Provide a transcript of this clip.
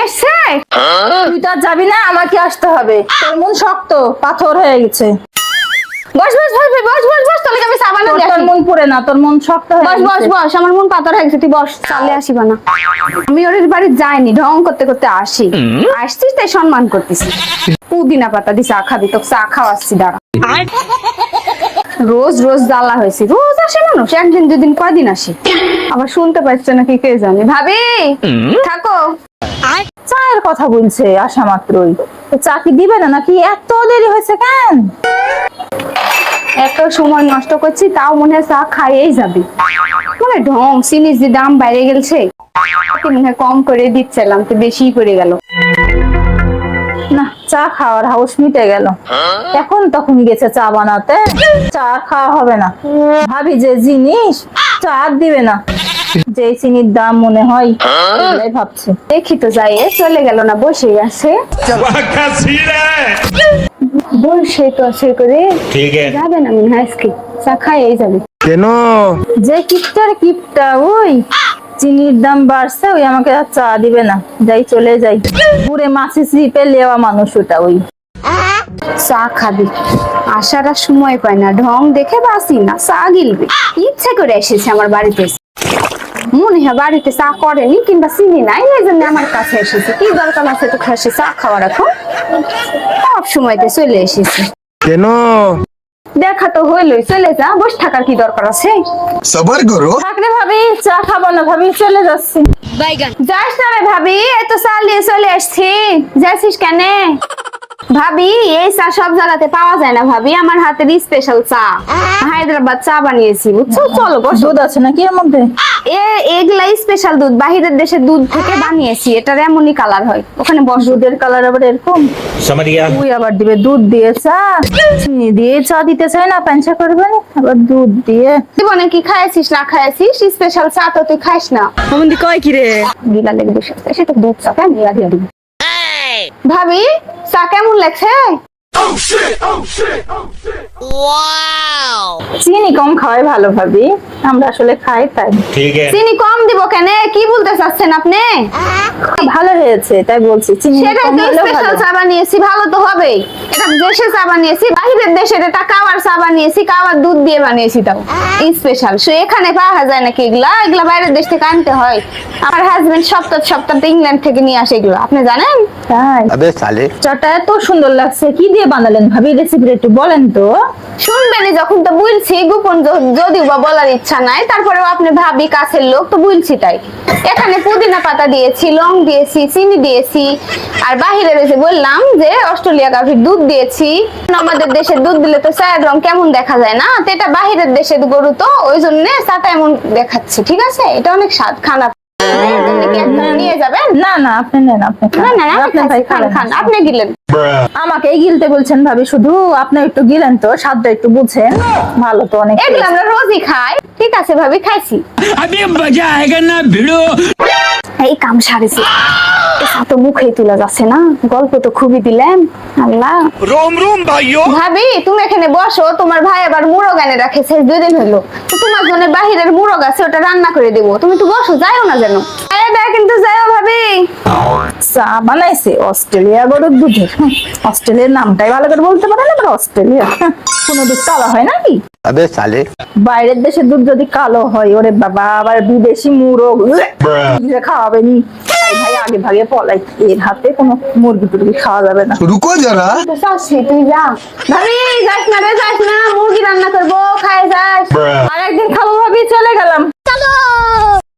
এসছে? তুই তো আর যাবি না, আমাকে আসতে হবে। তোর মন শক্ত পাথর হয়ে গেছে। বস বস বস বস বস বস, তোকে আমি চা বানাতে তোর আসি। মন পুরে না, তোর মন শক্ত হয়ে বস বস গেছে। বস, আমার মন পাথর হয়ে গেছে, তুই বস, চালে আসিবা না। আমি ওর বাড়ি যাইনি, ঢং করতে করতে আসি। আসছিস তাই সম্মান করতেছি। পুদিনা পাতা দিয়ে চা খাবি, তোকে চা খাওয়াচ্ছি, দাঁড়া। রোজ রোজ জ্বালা হয়েছে, রোজ আসে মানুষ, একদিন দুদিন কয়দিন আসে, আবার শুনতে পাচ্ছে নাকি কে জানে। ভাবি থাকো। চায়ের কথা বলছে আসা মাত্রই। তো চা কি দিবে না নাকি? এত দেরি হয়েছে কেন? এত সময় নষ্ট করছি, তাও মনে হয় চা খাইয়েই যাবি। মানে ঢং, চিনির যে দাম বাইরে গেছে, মনে হয় কম করে দিচ্ছিলাম, তো বেশি পড়ে গেল। না, চা খাওয়ার হাউস মিটে গেল। এখন তখন গেছে চা বানাতে, চা খাওয়া হবে না। ভাবি যে জিনিস, চা আর দিবে না। যে চিনির দাম মনে হয় এগুলাই ভাবছে। দেখি তো যাই, চলে গেল না, বসে আছে। বসে তো আছে করে, ठीक है। যাবে না মনে হয় আজকে, চা খাইয়েই যাবে। যে কিপটার কিপটা, ওই চিনির দাম বাড়ছে, ওই আমাকে আর চা দিবে না। যাই, চলে যাই। পুরে মাছি চিপে লেওয়া মানুষ ওটা। ওই চা খাবি, আসার আর সময় পায় না, ঢং দেখে বাসি না, চা গিলবে। ইচ্ছে করে এসেছে আমার বাড়িতে, মনে হয় বাড়িতে চা করেনি কিংবা চিনি নাই, এই জন্য আমার কাছে এসেছে। কি দরকার আছে তো খাসে চা খাওয়ার, এখন সব সময়তে চলে এসেছে। দেখা তো হইলই, চলে যা, বসে থাকার কি দরকার আছে? सबर करो। থাকলে ভাবি চা খাবো না, ভাবি চলে যাচ্ছি। যাস না রে ভাবি, এত চা নিয়ে চলে আসছি, যাচ্ছিস কেন? ভাবি এই চা সব জায়গাতে পাওয়া যায় না ভাবি, আমার হাতের স্পেশাল চা, হায়দ্রাবাদ চা বানিয়েছি, বুঝছো? চলো বসো। দুধ আছে নাকি এর মধ্যে? এগুলা স্পেশাল দুধ, বাহিরের দেশের দুধ থেকে বানিয়েছি, এটার এমনই কালার হয়। ওখানে বস। দুধের কালার আবার এরকম? समझ गया। তুই আবার দিবে দুধ দিয়ে চা? চিনি দিয়ে চা দিতে চাই না, পাঞ্চা করবে না, আবার দুধ দিয়ে। জীবনে কি খাইছিস না খাইছিস? স্পেশাল চা তো তুই খাইস না। মন্দি কয় কি রে? গিলা লেগে বসে আছে, সে তো দুধ চা কেন দিয়া দিয়া দিবি। ভাবি চা কেমন লাগছে? চিনি কম খাওয়াই ভালো ভাবি, আমরা আসলে খাই তাই। ठीक है। চিনি কম দিব কেন? কি বলতে চাচ্ছেন আপনি? ভালো হয়েছে তাই বলছি, চিনি সেটাই কম তো, হলেও স্পেশাল ভালো। চা বানিয়েছি, ভালো তো হবেই। এটা দেশে চা বানিয়েছি, বাহিরের দেশের এটা কাওয়ার চা বানিয়েছি, কাওয়ার দুধ দিয়ে বানিয়েছি, তাও স্পেশাল। সো এখানে পাওয়া যায় নাকি এগুলা? এগুলা বাইরের দেশ থেকে আনতে হয়। আমার হাজবেন্ড সপ্তাহ সপ্তাহ ইংল্যান্ড থেকে নিয়ে আসে এগুলো, আপনি জানেন? তাই? अबे साले। চাটা এত সুন্দর লাগছে, কি দিয়ে বানালেন ভাবি? রেসিপি একটু বলেন তো। শুনবেনই যখন, তো বলছি গোপন, যদিও বা বলার ইচ্ছা নাই, তারপরেও আপনি ভাবি কাছের লোক তো বলছি তাই। এখানে পুদিনা পাতা দিয়েছি, লং দিয়েছি, চিনি দিয়েছি, আর বাহিরে রয়েছে বললাম যে অস্ট্রেলিয়া গাভীর দুধ দিয়েছি। আমাদের দেশের দুধ দিলে তো চায়ের রং কেমন দেখা যায় না, তো এটা বাহিরের দেশের গরু, তো ওই জন্য চাটা এমন দেখাচ্ছে। ঠিক আছে, এটা অনেক স্বাদ, খানা নিয়ে যাবেন? না না, আপনি নেন, আপনি খান। না না না, আপনি ভাই খান খান। খান, আপনি গিলেন। আমাকেই গিলতে বলছেন ভাবি শুধু? আপনি একটু গিলেন তো, স্বাদটা একটু বুঝেন, ভালো তো অনেক। এগুলো আমরা রোজই খাই। ঠিক আছে ভাবি, খাইছি। अभी मजा आएगा ना भिड़ो। এই কাম সারেছি, তো মুখেই তোলা যাচ্ছে না, গল্প তো খুবই দিলেন। আল্লাহ। रोम रोम भाइयों। ভাবি তুমি এখানে বসো, তোমার ভাই আবার মুরগ এনে রাখেছে, 2 দিন হলো, তো তোমার জন্য বাহিরের মুরগ আছে, ওটা রান্না করে দেবো, তুমি তো বসো, যাইও না যেন। এটা কিন্তু যাইও ভাবি। চা বানাইছে অস্ট্রেলিয়া গরুর দুধের। অস্ট্রেলিয়ার নামটাই ভালো করে বলতে পারে না, আবার অস্ট্রেলিয়া। কোনো দুধ কালো হয় নাকি? अबे साले। বাইরের দেশের দুধ যদি কালো হয়, ওরে বাবা, আবার বিদেশি মুরগ খাওয়াবে নি। তাই ভাই আগে ভাগে পলাই, এর হাতে কোনো মুরগি টুরগি খাওয়া যাবে না। रुको जरा। তো চাচ্ছি তুই যা। ভাবি যাস না রে, যাস না, মুরগি রান্না করবো, খায় যাস।